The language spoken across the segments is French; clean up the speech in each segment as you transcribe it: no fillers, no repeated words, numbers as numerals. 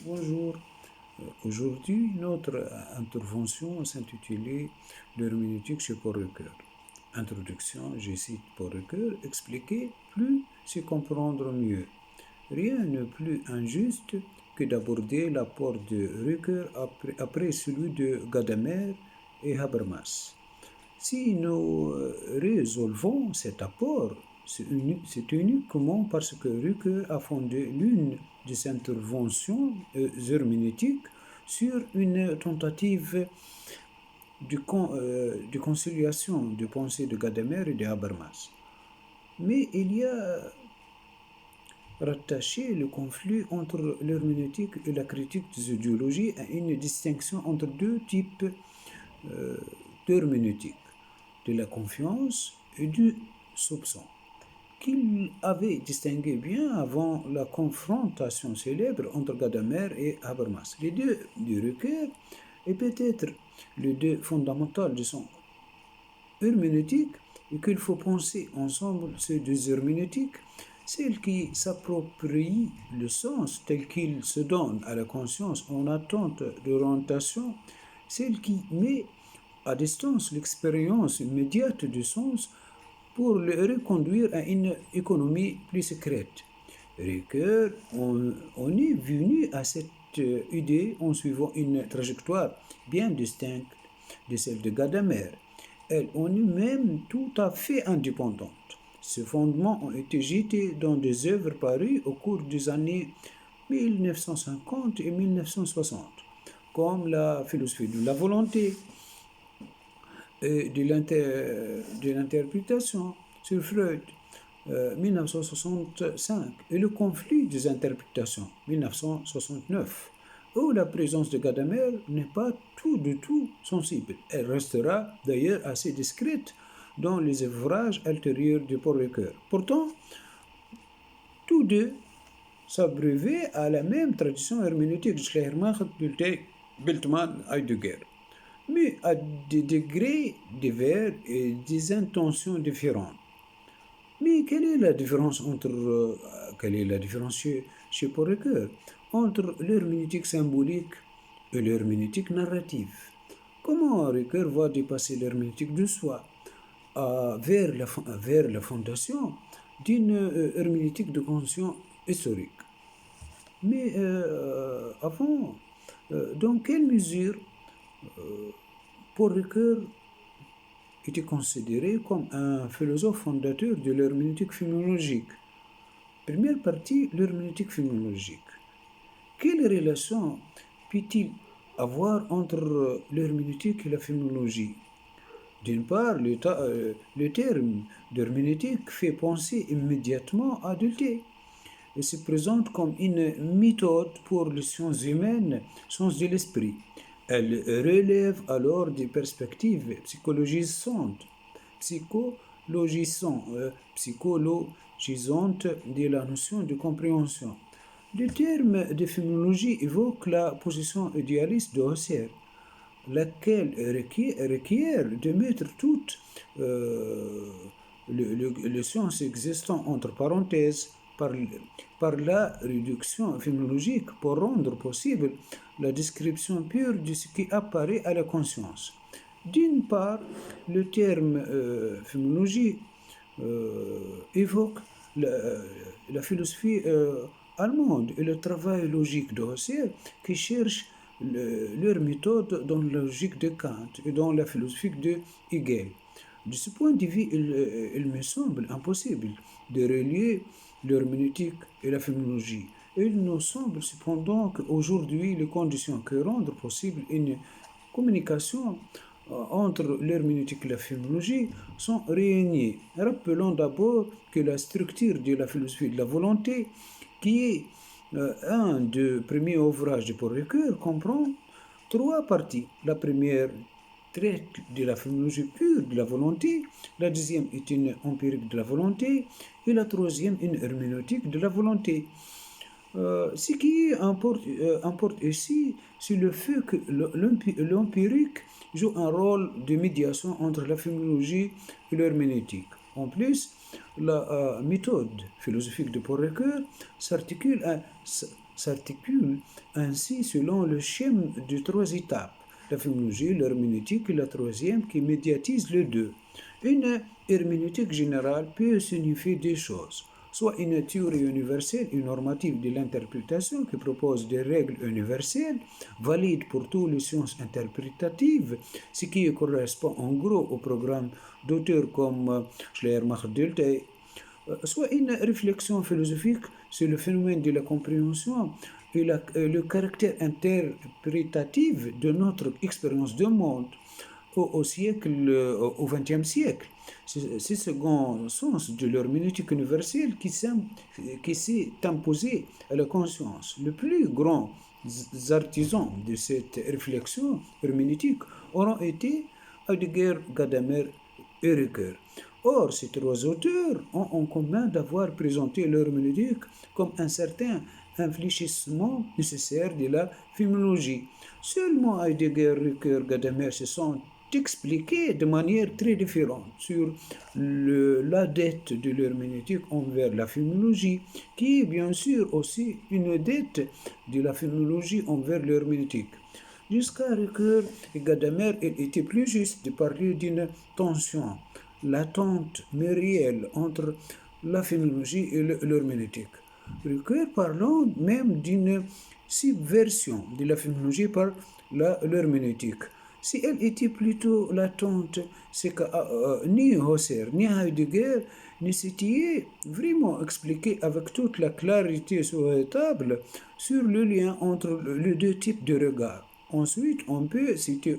Bonjour. Aujourd'hui, notre intervention s'intitulait L'herméneutique chez Paul Ricoeur. Introduction, je cite Paul Ricoeur, expliquer plus, c'est comprendre mieux. Rien n'est plus injuste que d'aborder l'apport de Ricoeur après celui de Gadamer et Habermas. Si nous résolvons cet apport, c'est uniquement parce que Ricoeur a fondé l'une de ses interventions herméneutiques sur une tentative de conciliation de pensée de Gadamer et de Habermas. Mais il y a rattaché le conflit entre l'herméneutique et la critique des idéologies à une distinction entre deux types d'herméneutique, de la confiance et du soupçon, qu'il avait distingué bien avant la confrontation célèbre entre Gadamer et Habermas. Les deux du Ricoeur est peut-être le deux fondamental de son herméneutique et qu'il faut penser ensemble ces deux herméneutiques, celle qui s'approprie le sens tel qu'il se donne à la conscience en attente d'orientation, celle qui met à distance l'expérience immédiate du sens pour le reconduire à une économie plus secrète. Ricoeur on est venu à cette idée en suivant une trajectoire bien distincte de celle de Gadamer. Elle en est même tout à fait indépendante. Ces fondements ont été jetés dans des œuvres parues au cours des années 1950 et 1960, comme la philosophie de la volonté et de l'interprétation sur Freud, 1965, et le conflit des interprétations, 1969, où la présence de Gadamer n'est pas tout du tout sensible. Elle restera d'ailleurs assez discrète dans les ouvrages ultérieurs de Paul Ricoeur. Pourtant, tous deux s'abreuvaient à la même tradition herméneutique de Schleiermacher, Bultmann, Heidegger, mais à des degrés divers et des intentions différentes. Mais quelle est la différence chez Paul Ricoeur entre l'herméneutique symbolique et l'herméneutique narrative? Comment Ricoeur va dépasser l'herméneutique de soi vers la fondation d'une herméneutique de conscience historique? Mais avant, dans quelle mesure Paul Ricoeur était considéré comme un philosophe fondateur de l'herméneutique phénoménologique? Première partie, l'herméneutique phénoménologique. Quelle relation peut-il avoir entre l'herméneutique et la phénoménologie? D'une part, le terme d'herméneutique fait penser immédiatement à Dilthey et se présente comme une méthode pour les sciences humaines, sciences de l'esprit. Elle relève alors des perspectives psychologisantes de la notion de compréhension. Le terme de phénoménologie évoque la position idéaliste de Husserl, laquelle requiert de mettre toutes les sciences existantes entre parenthèses par la réduction phénoménologique pour rendre possible la description pure de ce qui apparaît à la conscience. D'une part, le terme phénoménologie évoque la philosophie allemande et le travail logique de Husserl qui cherche leur méthode dans la logique de Kant et dans la philosophie de Hegel. De ce point de vue, il me semble impossible de relier l'herméneutique et la phénoménologie. Il nous semble cependant qu'aujourd'hui, les conditions qui rendent possible une communication entre l'herméneutique et la phénoménologie sont réunies. Rappelons d'abord que la structure de la philosophie de la volonté, qui est un des premiers ouvrages de Paul Ricoeur, comprend trois parties. La première traite de la phénoménologie pure de la volonté, la deuxième est une empirique de la volonté, et la troisième une herméneutique de la volonté. Ce qui importe ici, c'est le fait que l'empirique joue un rôle de médiation entre la phénoménologie et l'herméneutique. En plus, la méthode philosophique de Paul Ricoeur s'articule s'articulent ainsi selon le schéma de trois étapes. La phénoménologie, l'herméneutique et la troisième qui médiatise les deux. Une herméneutique générale peut signifier deux choses, soit une théorie universelle et normative de l'interprétation qui propose des règles universelles, valides pour toutes les sciences interprétatives, ce qui correspond en gros au programme d'auteurs comme Schleiermacher-Dilthey, soit une réflexion philosophique sur le phénomène de la compréhension et le caractère interprétatif de notre expérience du monde au XXe siècle. C'est ce second sens de l'herméneutique universelle qui s'est imposé à la conscience. Les plus grands artisans de cette réflexion herméneutique auront été Heidegger, Gadamer et Ricoeur. Or, ces trois auteurs ont en commun d'avoir présenté l'herméneutique comme un certain infléchissement nécessaire de la phénoménologie. Seulement Heidegger, Ricoeur, Gadamer se sont expliqués de manière très différente sur la dette de l'herméneutique envers la phénoménologie, qui est bien sûr aussi une dette de la phénoménologie envers l'herméneutique. Jusqu'à Ricoeur et Gadamer, il était plus juste de parler d'une tension latente mais réelle entre la phénoménologie et l'herméneutique. Ricoeur parlant même d'une subversion de la phénoménologie par l'herméneutique. Si elle était plutôt latente, c'est que ni Husserl ni Heidegger ne s'étaient vraiment expliqués avec toute la clarté souhaitable sur le lien entre les deux types de regards. Ensuite, on peut citer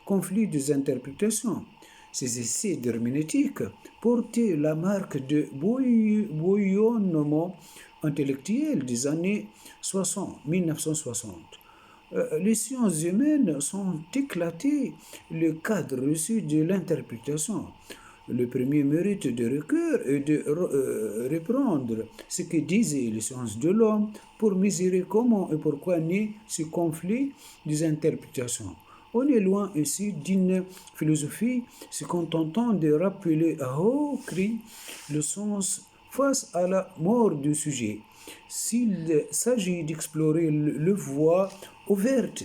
conflit des interprétations. Ces essais d'herméneutique portaient la marque de bouillonnement intellectuel des années 1960. Les sciences humaines sont éclatées le cadre reçu de l'interprétation. Le premier mérite de Ricoeur est de reprendre ce que disaient les sciences de l'homme pour mesurer comment et pourquoi naît ce conflit des interprétations. On est loin ici d'une philosophie se contentant de rappeler à haut cri le sens face à la mort du sujet. S'il s'agit d'explorer le voie ouverte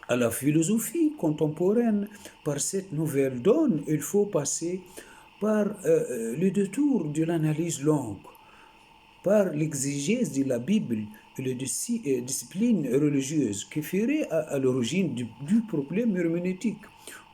à la philosophie contemporaine par cette nouvelle donne, il faut passer par le détour de l'analyse longue, par l'exégèse de la Bible et les disciplines religieuses qui feraient à l'origine du problème herméneutique.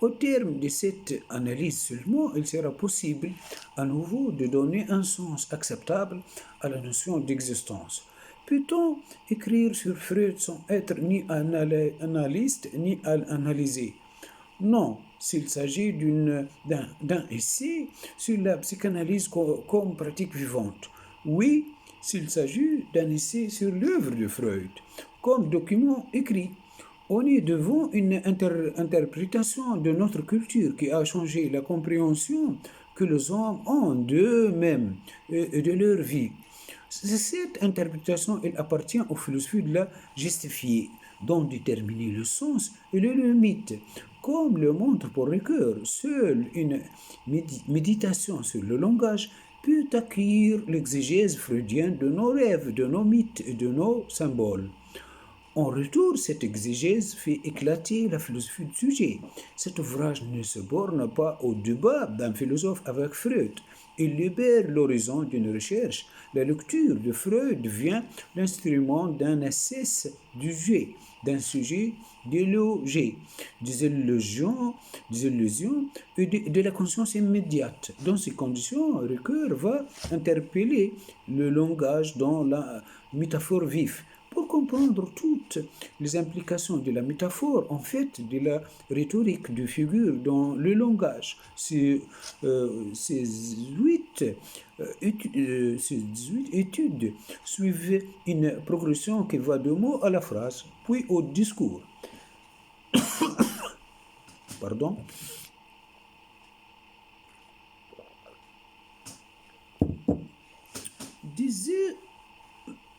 Au terme de cette analyse seulement, il sera possible à nouveau de donner un sens acceptable à la notion d'existence. Peut-on écrire sur Freud sans être ni analyste ni analysé? Non, s'il s'agit d'un essai sur la psychanalyse comme pratique vivante. Oui, s'il s'agit d'un essai sur l'œuvre de Freud comme document écrit. On est devant une interprétation de notre culture qui a changé la compréhension que les hommes ont d'eux-mêmes et de leur vie. Cette interprétation, elle appartient aux philosophies de la justifier, d'en déterminer le sens et les limites. Comme le montre pour Ricoeur, seule une méditation sur le langage peut accueillir l'exégèse freudienne de nos rêves, de nos mythes et de nos symboles. En retour, cette exégèse fait éclater la philosophie du sujet. Cet ouvrage ne se borne pas au débat d'un philosophe avec Freud. Il libère l'horizon d'une recherche. La lecture de Freud devient l'instrument d'un assès du sujet, d'un sujet délogé, des illusions et de la conscience immédiate. Dans ces conditions, Ricoeur va interpeller le langage dans la métaphore vive. Pour comprendre toutes les implications de la métaphore, en fait, de la rhétorique de figure dans le langage, ces 18 études suivent une progression qui va de mot à la phrase, puis au discours. Pardon. Disait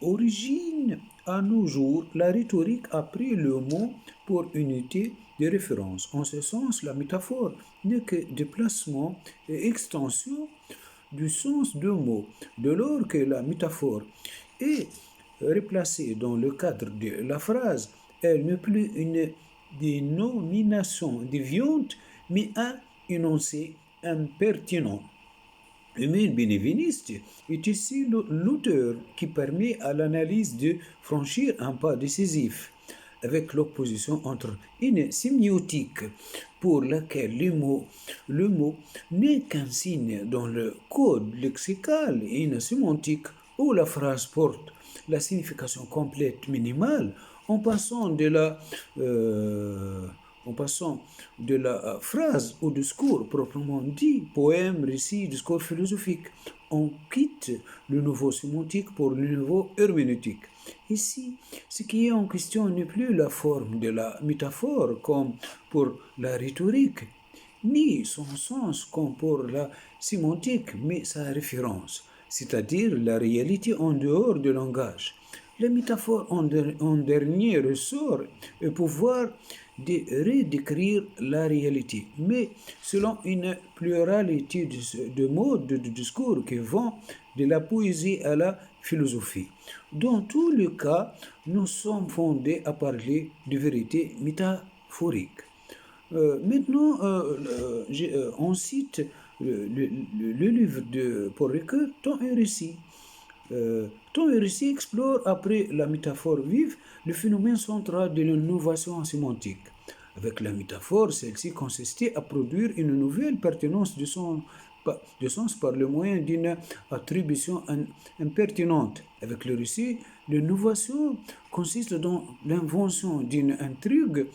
origine à nos jours, la rhétorique a pris le mot pour unité de référence. En ce sens, la métaphore n'est que déplacement et extension du sens de mots. De lors que la métaphore est replacée dans le cadre de la phrase, elle n'est plus une dénomination déviante, mais un énoncé impertinent. Emile Bénéveniste est ici l'auteur qui permet à l'analyse de franchir un pas décisif avec l'opposition entre une sémiotique pour laquelle le mot n'est qu'un signe dans le code lexical et une sémantique où la phrase porte la signification complète minimale en passant de la en passant de la phrase au discours proprement dit, poème, récit, discours philosophique. On quitte le nouveau sémantique pour le nouveau herméneutique. Ici, ce qui est en question n'est plus la forme de la métaphore comme pour la rhétorique, ni son sens comme pour la sémantique, mais sa référence, c'est-à-dire la réalité en dehors du langage. La métaphore en dernier ressort est pouvoir de redécrire la réalité, mais selon une pluralité de modes de discours qui vont de la poésie à la philosophie. Dans tous les cas, nous sommes fondés à parler de vérité métaphorique. On cite le livre de Paul Ricoeur, Temps et récit. Temps et récit explore, après la métaphore vive, le phénomène central de l'innovation sémantique. Avec la métaphore, celle-ci consistait à produire une nouvelle pertinence de sens par le moyen d'une attribution impertinente. Avec le récit, l'innovation consiste dans l'invention d'une intrigue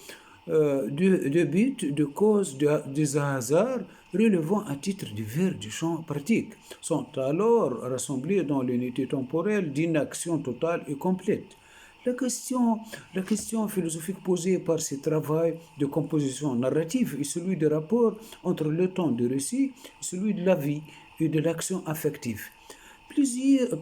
de buts, de causes, des hasards relevant à titre divers du champ pratique, sont alors rassemblés dans l'unité temporelle d'une action totale et complète. La question philosophique posée par ce travail de composition narrative est celui du rapport entre le temps du récit et celui de la vie et de l'action affective.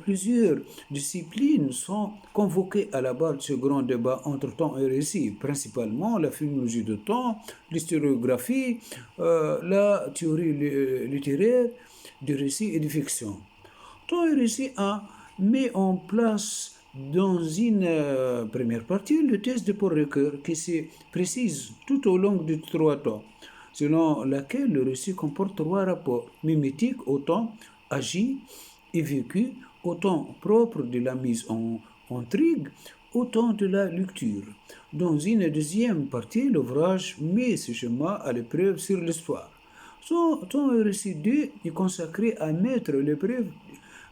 Plusieurs disciplines sont convoquées à la base de ce grand débat entre temps et récit, principalement la phénoménologie de temps, l'historiographie, la théorie littéraire du récit et de fiction. Temps et récit a mis en place dans une première partie le test de Paul Ricoeur qui se précise tout au long du 3 temps, selon laquelle le récit comporte 3 rapports mimétiques au temps, agi et vécu, au temps propre de la mise en intrigue, au temps de la lecture. Dans une deuxième partie, l'ouvrage met ce schéma à l'épreuve sur l'histoire. Son récit 2 est consacré à mettre à l'épreuve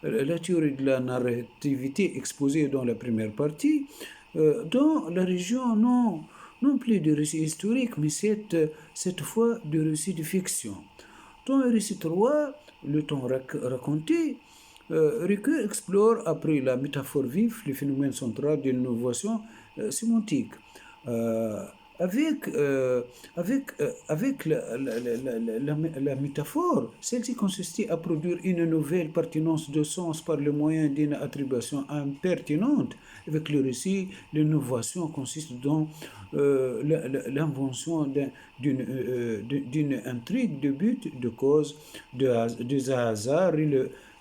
la théorie de la narrativité exposée dans la première partie, dans la région non plus de récit historique, mais cette fois de récit de fiction. Dans le récit 3, le temps raconté, Ricoeur explore, après la métaphore vive, le phénomène central de l'innovation sémantique. Euh, avec la métaphore, celle-ci consistait à produire une nouvelle pertinence de sens par le moyen d'une attribution impertinente. Avec le récit, l'innovation consiste dans l'invention d'une intrigue de but, de cause, de hasard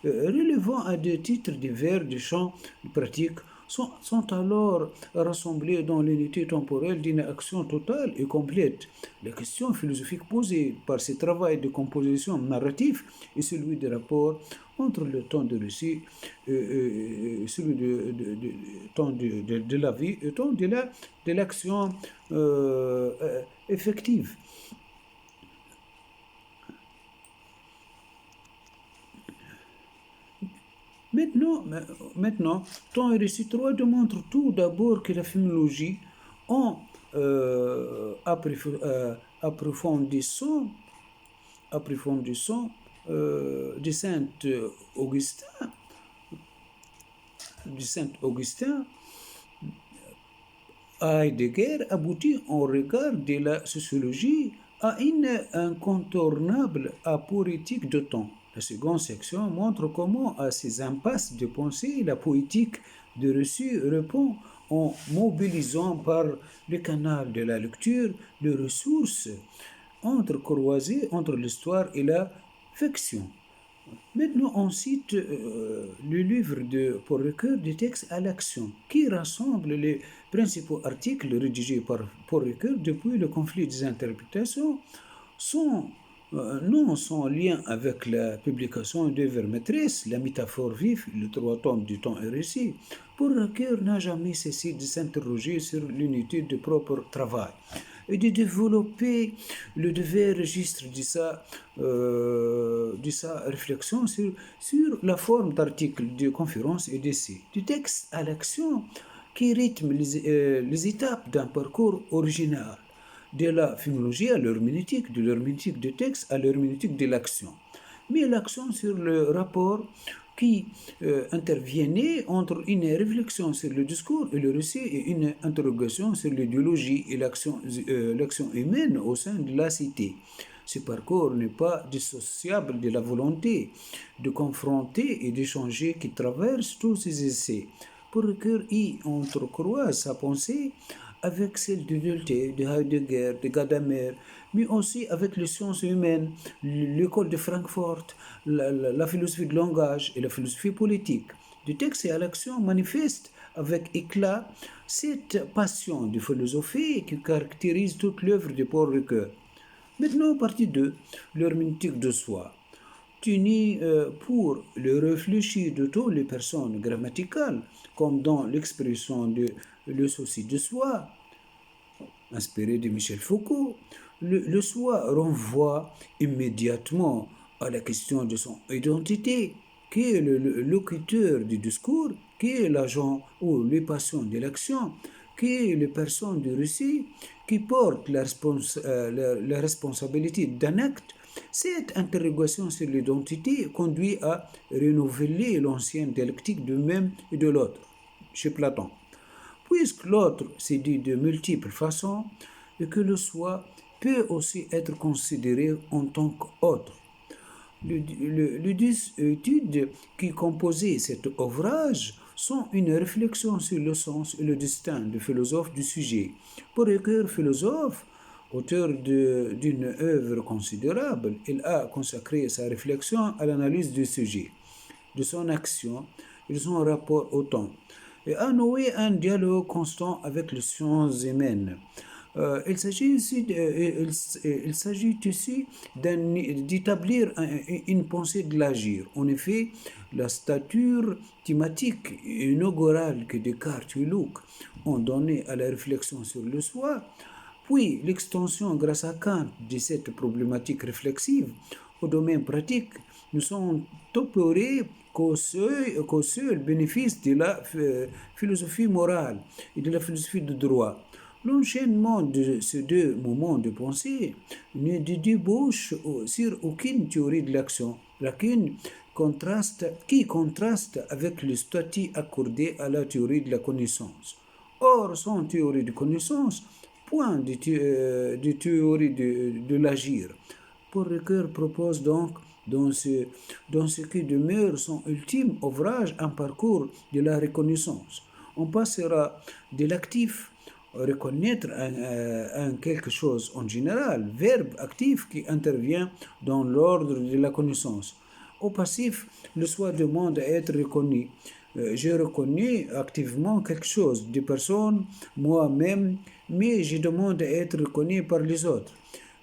relevant à des titres divers du champ pratique sont alors rassemblés dans l'unité temporelle d'une action totale et complète. La question philosophique posée par ce travail de composition narrative est celui du rapport entre le temps de récit et celui de temps de la vie et le temps de l'action effective. Maintenant, temps et récit 3 démontre tout d'abord que la phénoménologie, en approfondissant, de Saint-Augustin à Heidegger, aboutit en regard de la sociologie à une incontournable aporétique de temps. La seconde section montre comment à ces impasses de pensée, la poétique de reçu répond en mobilisant par le canal de la lecture les ressources entrecroisées entre l'histoire et la fiction. Maintenant, on cite le livre de Paul Ricoeur des textes à l'action, qui rassemble les principaux articles rédigés par Paul Ricoeur depuis le conflit des interprétations, sans, non sans lien avec la publication d'œuvres maîtresses, la métaphore vive, le trois tomes du temps et récit. Paul Ricoeur n'a jamais cessé de s'interroger sur l'unité de propre travail et de développer le devait registre de sa réflexion sur la forme d'articles de conférences et d'essais, du texte à l'action qui rythme les étapes d'un parcours original, de la phénoménologie à l'herméneutique, de l'herméneutique du texte à l'herméneutique de l'action. Mais l'action sur le rapport qui intervenait entre une réflexion sur le discours et le récit et une interrogation sur l'idéologie et l'action humaine au sein de la cité. Ce parcours n'est pas dissociable de la volonté de confronter et d'échanger qui traverse tous ces essais. Pour Ricoeur y entrecroise sa pensée avec celle de Dulthé, de Heidegger, de Gadamer, mais aussi avec les sciences humaines, l'école de Francfort, la philosophie de langage et la philosophie politique. Du texte et à l'action manifeste avec éclat cette passion de philosophie qui caractérise toute l'œuvre de Paul Ricoeur. Maintenant, partie 2, l'herméneutique de soi. Tenu pour le réfléchi de toutes les personnes grammaticales, comme dans l'expression de le souci de soi, inspiré de Michel Foucault, le soi renvoie immédiatement à la question de son identité, qui est le locuteur du discours, qui est l'agent ou les passions de l'action, qui est les personnes du récit, qui porte la responsabilité d'un acte. Cette interrogation sur l'identité conduit à renouveler l'ancienne dialectique de même et de l'autre, chez Platon. Puisque l'autre s'est dit de multiples façons et que le soi peut aussi être considéré en tant qu'autre. Les deux études qui composaient cet ouvrage sont une réflexion sur le sens et le destin du philosophe du sujet. Pour Ricoeur, philosophe, auteur d'une œuvre considérable, il a consacré sa réflexion à l'analyse du sujet, de son action et de son rapport au temps, et a noué un dialogue constant avec les sciences humaines. Il s'agit ici d'établir une pensée de l'agir. En effet, la stature thématique et inaugurale que Descartes et Locke ont donnée à la réflexion sur le soi, puis l'extension grâce à Kant de cette problématique réflexive au domaine pratique, nous sont opérés qu'au seul bénéfice de la philosophie morale et de la philosophie du droit. L'enchaînement de ces deux moments de pensée ne débouche sur aucune théorie de l'action, laquelle qui contraste avec le statut accordé à la théorie de la connaissance. Or, sans théorie de connaissance, point de théorie de l'agir. Paul Ricoeur propose donc dans ce qui demeure son ultime ouvrage un parcours de la reconnaissance. On passera de l'actif reconnaître un quelque chose en général, verbe actif qui intervient dans l'ordre de la connaissance. Au passif, le soi demande à être reconnu. Je reconnais activement quelque chose, des personnes, moi-même, mais je demande à être reconnu par les autres.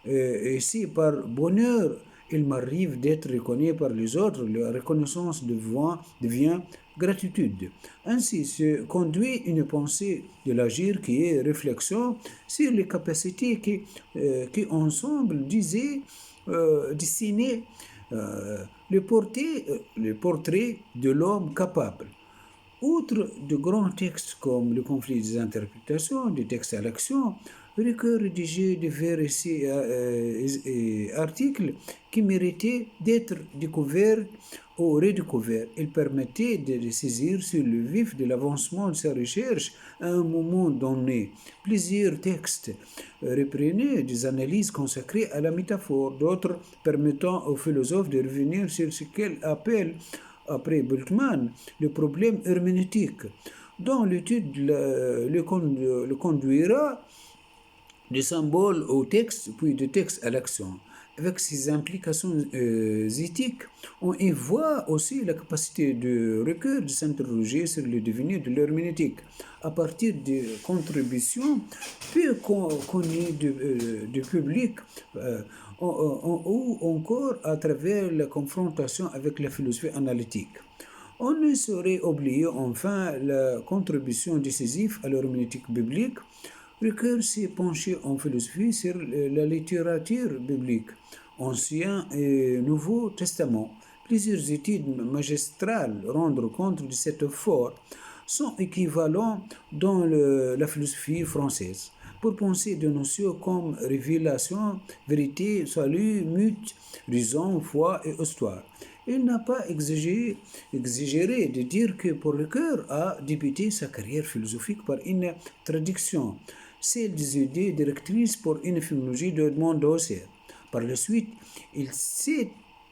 Et si par bonheur, il m'arrive d'être reconnu par les autres, la reconnaissance devient gratitude. Ainsi se conduit une pensée de l'agir qui est réflexion sur les capacités qui ensemble dessiner le portrait de l'homme capable. Outre de grands textes comme le conflit des interprétations, des textes à l'action, Ricoeur rédigeait divers essais et articles qui méritaient d'être découverts ou redécouverts. Il permettait de saisir sur le vif de l'avancement de sa recherche à un moment donné. Plusieurs textes reprenaient des analyses consacrées à la métaphore, d'autres permettant aux philosophes de revenir sur ce qu'elle appelle après Bultmann, le problème herméneutique, dont l'étude le conduira des symboles au texte, puis du texte à l'action. avec ses implications éthiques, on y voit aussi la capacité de Ricoeur de s'interroger sur le devenir de l'herméneutique à partir des contributions peu connues du public ou encore à travers la confrontation avec la philosophie analytique. On ne saurait oublier enfin la contribution décisive à l'herméneutique biblique. Ricoeur s'est penché en philosophie sur la littérature biblique, Ancien et Nouveau Testament. Plusieurs études magistrales rendent compte de cet effort sont équivalents dans la philosophie française pour penser des notions comme révélation, vérité, salut, mythe, raison, foi et histoire. Il n'a pas exagéré de dire que Paul Ricoeur a débuté sa carrière philosophique par une traduction, celle des idées directrices pour une philologie de monde d'Husserl. Par la suite, il s'est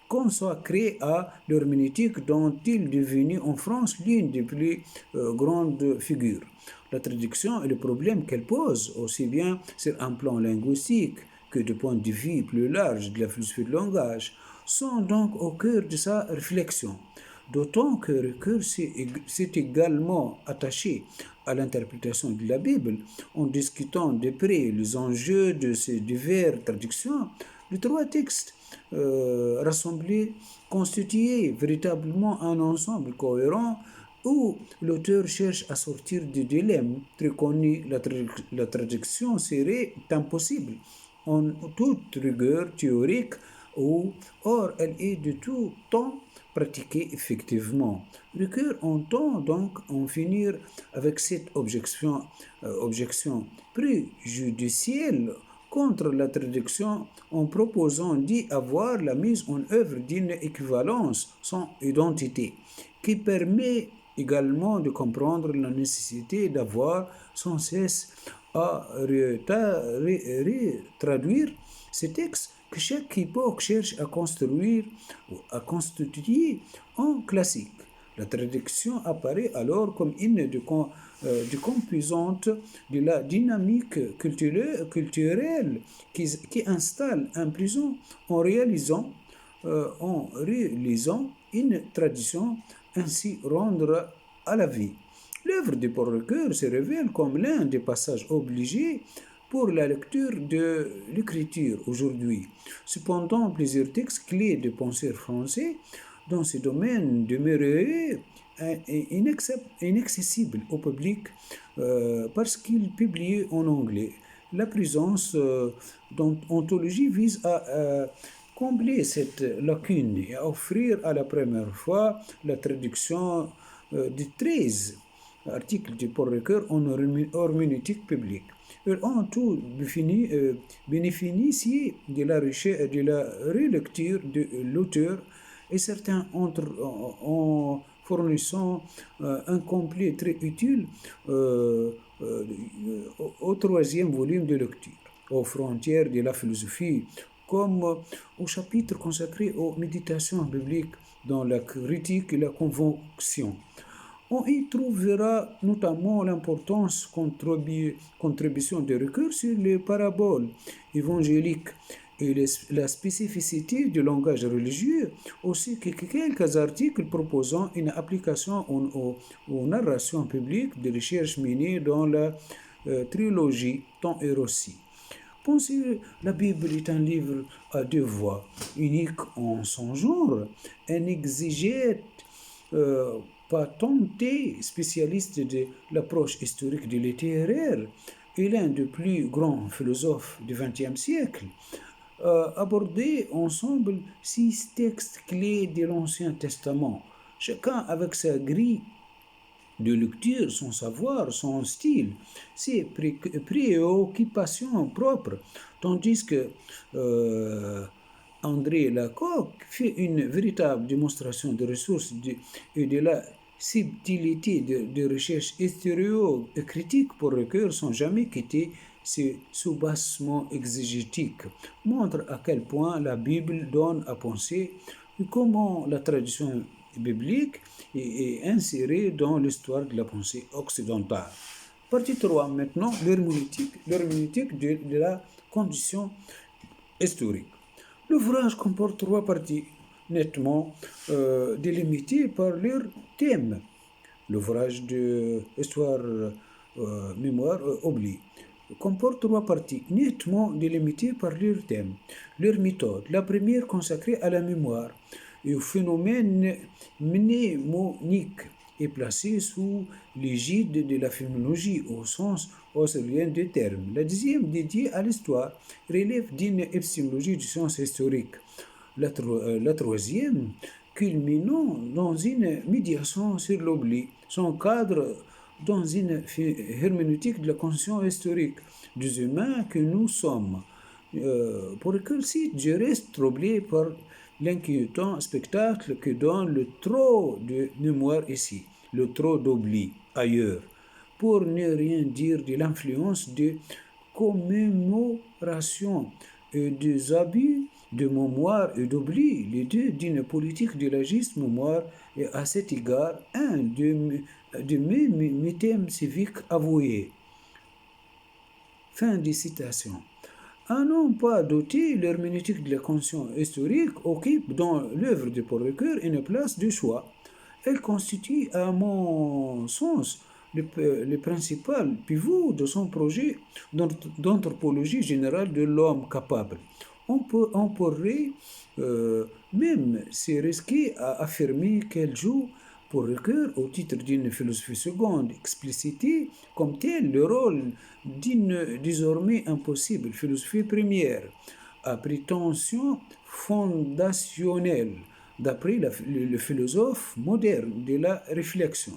consacré à l'herméneutique dont il est devenu en France l'une des plus grandes figures. La traduction et le problème qu'elle pose, aussi bien sur un plan linguistique que du point de vue plus large de la philosophie du langage, sont donc au cœur de sa réflexion. D'autant que Ricoeur s'est également attaché à l'interprétation de la Bible en discutant de près les enjeux de ces diverses traductions. Les trois textes rassemblés constituaient véritablement un ensemble cohérent où l'auteur cherche à sortir du dilemme très connu. La traduction serait impossible en toute rigueur théorique, or elle est de tout temps pratiquée effectivement. Ricoeur entend donc en finir avec cette objection préjudicielle contre la traduction en proposant d'y avoir la mise en œuvre d'une équivalence sans identité, qui permet également de comprendre la nécessité d'avoir sans cesse à traduire ces textes que chaque époque cherche à construire ou à constituer en classique. La traduction apparaît alors comme une des composantes de la dynamique culturelle qui installe un prison en réalisant une tradition ainsi rendre à la vie. L'œuvre de Paul Ricoeur se révèle comme l'un des passages obligés pour la lecture de l'écriture aujourd'hui. Cependant, plusieurs textes clés de penseurs français dans ce domaine demeuraient inaccessibles au public parce qu'ils publiaient en anglais. La présence d'anthologie vise à combler cette lacune et à offrir à la première fois la traduction de 13 articles de Paul Ricoeur en herméneutique publique. Ils ont tous bénéficié de la relecture de l'auteur et certains en fournissant un complet très utile au troisième volume de lecture, aux frontières de la philosophie, comme au chapitre consacré aux méditations bibliques dans la critique et la convocation. On y trouvera notamment l'importance contribution de Ricoeur sur les paraboles évangéliques et la spécificité du langage religieux, ainsi que quelques articles proposant une application aux narrations publiques de recherches menées dans la trilogie Temps et Récit. Pensez, la Bible est un livre à deux voix, unique en son genre. Un exégète patenté, spécialiste de l'approche historique du littéraire et l'un des plus grands philosophes du XXe siècle, aborder ensemble 6 textes clés de l'Ancien Testament, chacun avec sa grille de lecture, son savoir, son style, ses préoccupations propres, tandis que André Lacocque fait une véritable démonstration des ressources et de la subtilité de recherche historio-critique pour Ricoeur sans jamais quitter ce soubassement exégétique, montre à quel point la Bible donne à penser et comment la tradition biblique est insérée dans l'histoire de la pensée occidentale. Partie 3 maintenant, l'herméneutique de la condition historique. L'ouvrage comporte trois parties nettement délimitées par leur thème. L'ouvrage de Histoire, Mémoire, Oubli comporte trois parties nettement délimitées par leur thème, leur méthode. La première consacrée à la mémoire et au phénomène mnémonique est placée sous l'égide de la phénoménologie au sens australien du terme. La deuxième, dédiée à l'histoire, relève d'une épistémologie du sens historique. La troisième, culminant dans une médiation sur l'oubli, s'encadre dans une herméneutique de la conscience historique des humains que nous sommes. Pour quel site, je reste troublé par l'inquiétant spectacle que donne le trop de mémoire ici, le trop d'oubli ailleurs, pour ne rien dire de l'influence des commémorations et des abus de mémoire et d'oubli, les deux d'une politique de l'agisme mémoire et à cet égard un de mes thèmes civiques avoués. Fin de citation. À non pas doter l'herméneutique de la conscience historique occupe dans l'œuvre de Paul Ricoeur une place de choix. Elle constitue, à mon sens, le principal pivot de son projet d'anthropologie générale de l'homme capable. On pourrait même se risquer à affirmer qu'elle joue pour Ricoeur, au titre d'une philosophie seconde explicitée comme telle le rôle d'une désormais impossible philosophie première, à prétention fondationnelle, d'après le philosophe moderne de la réflexion,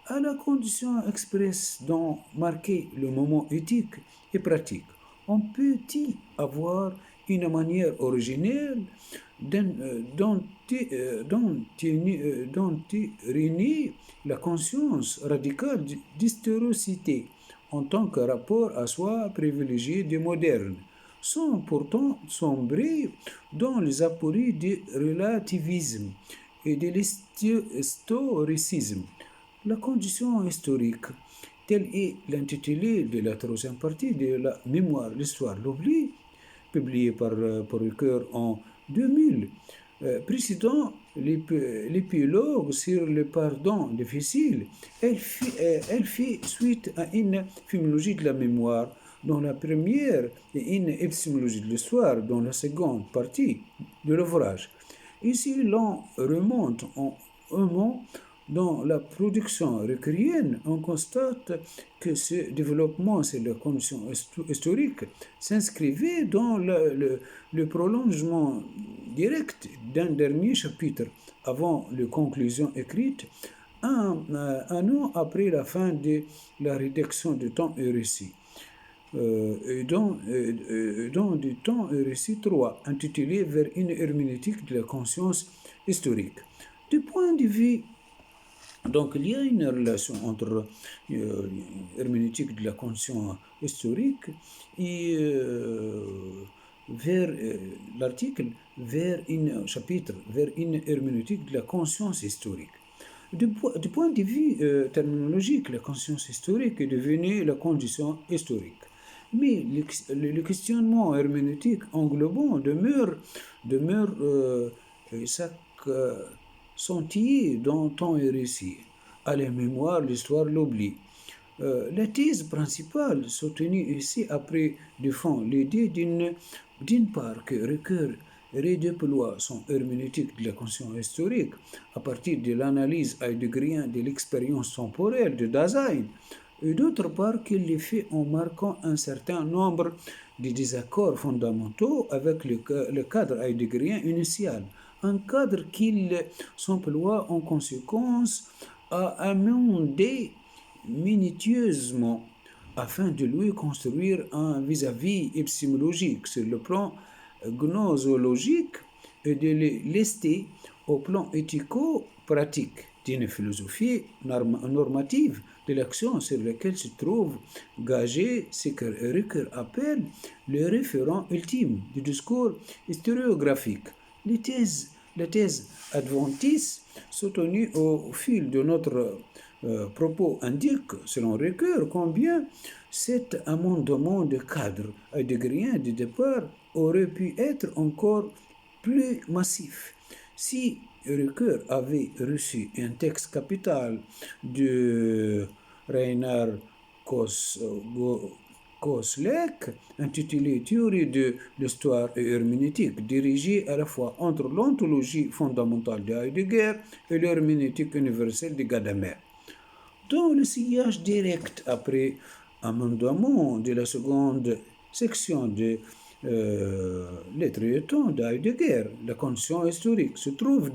à la condition expresse d'en marquer le moment éthique et pratique. On peut y avoir une manière originelle d'entériner la conscience radicale d'hystéricité en tant que rapport à soi privilégié des modernes, sans pourtant sombrer dans les apories du relativisme et de l'historicisme. La condition historique, tel est l'intitulé de la troisième partie de la mémoire, l'histoire, l'oubli, publié par Ricoeur en 2000, précédant l'épilogue sur le pardon difficile. Elle fait suite à une philologie de la mémoire dans la première et une épistémologie de l'histoire dans la seconde partie de l'ouvrage. Ici, l'on remonte en un mot dans la production ricoeurienne, on constate que ce développement sur la condition historique s'inscrivait dans le prolongement direct d'un dernier chapitre avant les conclusions écrites, un an après la fin de la rédaction de Temps et Récit. Dans du Temps et Récit 3, intitulé Vers une herméneutique de la conscience historique. Du point de vue donc, il y a une relation entre l'herméneutique de la conscience historique et vers l'article, vers un chapitre, vers une herméneutique de la conscience historique. Du point de vue terminologique, la conscience historique est devenue la condition historique. Mais le questionnement herméneutique englobant demeure chaque sentier dans Temps et Récit, à la mémoire, l'histoire, l'oubli. La thèse principale soutenue ici après défend l'idée d'une part que Ricoeur redéploie son herméneutique de la conscience historique à partir de l'analyse heideggerienne de l'expérience temporelle de Dasein, et d'autre part qu'il le fait en marquant un certain nombre de désaccords fondamentaux avec le cadre heideggerien initial, un cadre qu'il s'emploie en conséquence à amender minutieusement afin de lui construire un vis-à-vis épistémologique sur le plan gnosologique et de le lester au plan éthico-pratique d'une philosophie normative de l'action sur laquelle se trouve gagé ce que Ricoeur appelle le référent ultime du discours historiographique. La thèse adventiste soutenue au fil de notre propos indiquent, selon Ricoeur, combien cet amendement de cadre heideggérien de départ aurait pu être encore plus massif si Ricoeur avait reçu un texte capital de Reinhard Koselleck intitulé Théorie de l'histoire et herméneutique, dirigé à la fois entre l'ontologie fondamentale de Heidegger et l'herméneutique universelle de Gadamer. Dans le sillage direct après amendement de la seconde section de lettres et temps d'Heidegger, la condition historique se trouve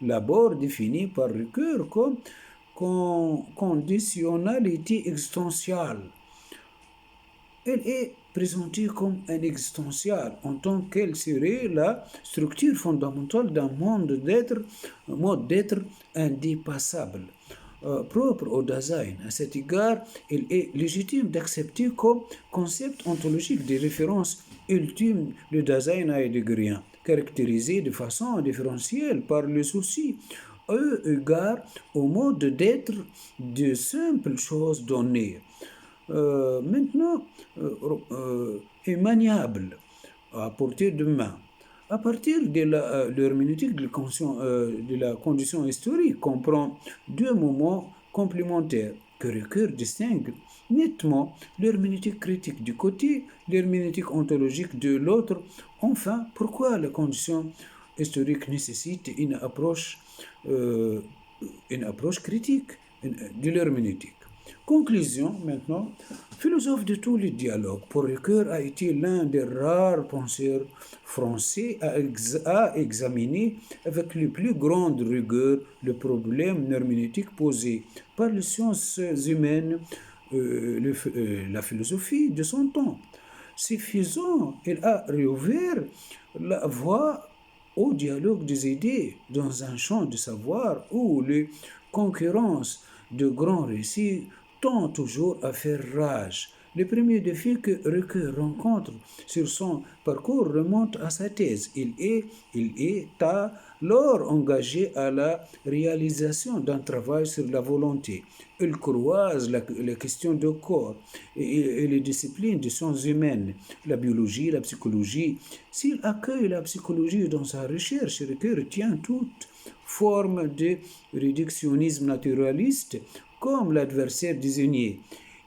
d'abord définie par Ricoeur comme conditionnalité existentielle. Elle est présentée comme un existentiel en tant qu'elle serait la structure fondamentale d'un mode d'être indépassable, propre au Dasein. À cet égard, il est légitime d'accepter comme concept ontologique de référence ultime le Dasein heideggerien, caractérisé de façon différentielle par le souci égard au mode d'être de simples choses données. Maintenant, est maniable à portée de main. À partir de l'herméneutique de la condition historique comprend deux moments complémentaires que Ricoeur distingue nettement l'herméneutique critique du côté, l'herméneutique ontologique de l'autre. Enfin, pourquoi la condition historique nécessite une approche critique de l'herméneutique. Conclusion maintenant, philosophe de tous les dialogues, Paul Ricoeur a été l'un des rares penseurs français à examiner avec la plus grande rigueur le problème herméneutique posé par les sciences humaines, la philosophie de son temps. Suffisant, il a réouvert la voie au dialogue des idées dans un champ de savoir où les concurrences de grands récits tend toujours à faire rage. Le premier défi que Ricoeur rencontre sur son parcours remonte à sa thèse. Il est alors engagé à la réalisation d'un travail sur la volonté. Il croise la question du corps et les disciplines des sciences humaines, la biologie, la psychologie. S'il accueille la psychologie dans sa recherche, Ricoeur tient toute forme de réductionnisme naturaliste comme l'adversaire désigné.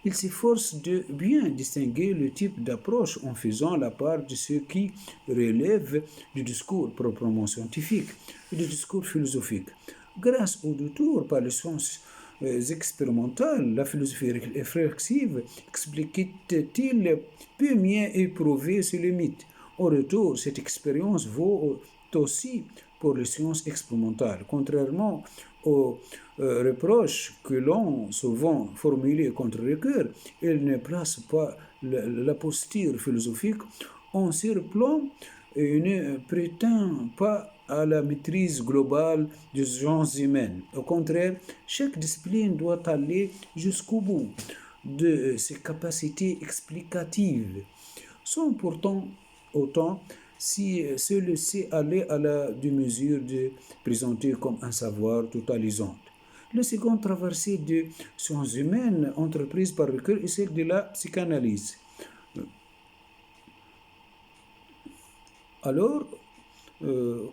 Il s'efforce de bien distinguer le type d'approche en faisant la part de ce qui relève du discours proprement scientifique et du discours philosophique. Grâce au détour par les sciences expérimentales, la philosophie réflexive explique-t-il peut mieux éprouver ses limites. En retour, cette expérience vaut aussi pour les sciences expérimentales. Contrairement aux reproches que l'on souvent formulés contre Ricoeur, il ne place pas la posture philosophique en surplomb et ne prétend pas à la maîtrise globale des sciences humaines. Au contraire, chaque discipline doit aller jusqu'au bout de ses capacités explicatives, sans pourtant autant si se laisser aller à la démesure de présenter comme un savoir totalisant. La seconde traversée des sciences humaines entreprise par Ricoeur est celle de la psychanalyse. Alors,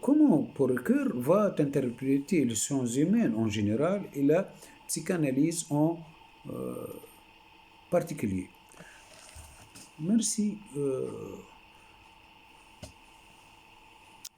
comment pour Ricoeur va interpréter les sciences humaines en général et la psychanalyse en particulier? Merci.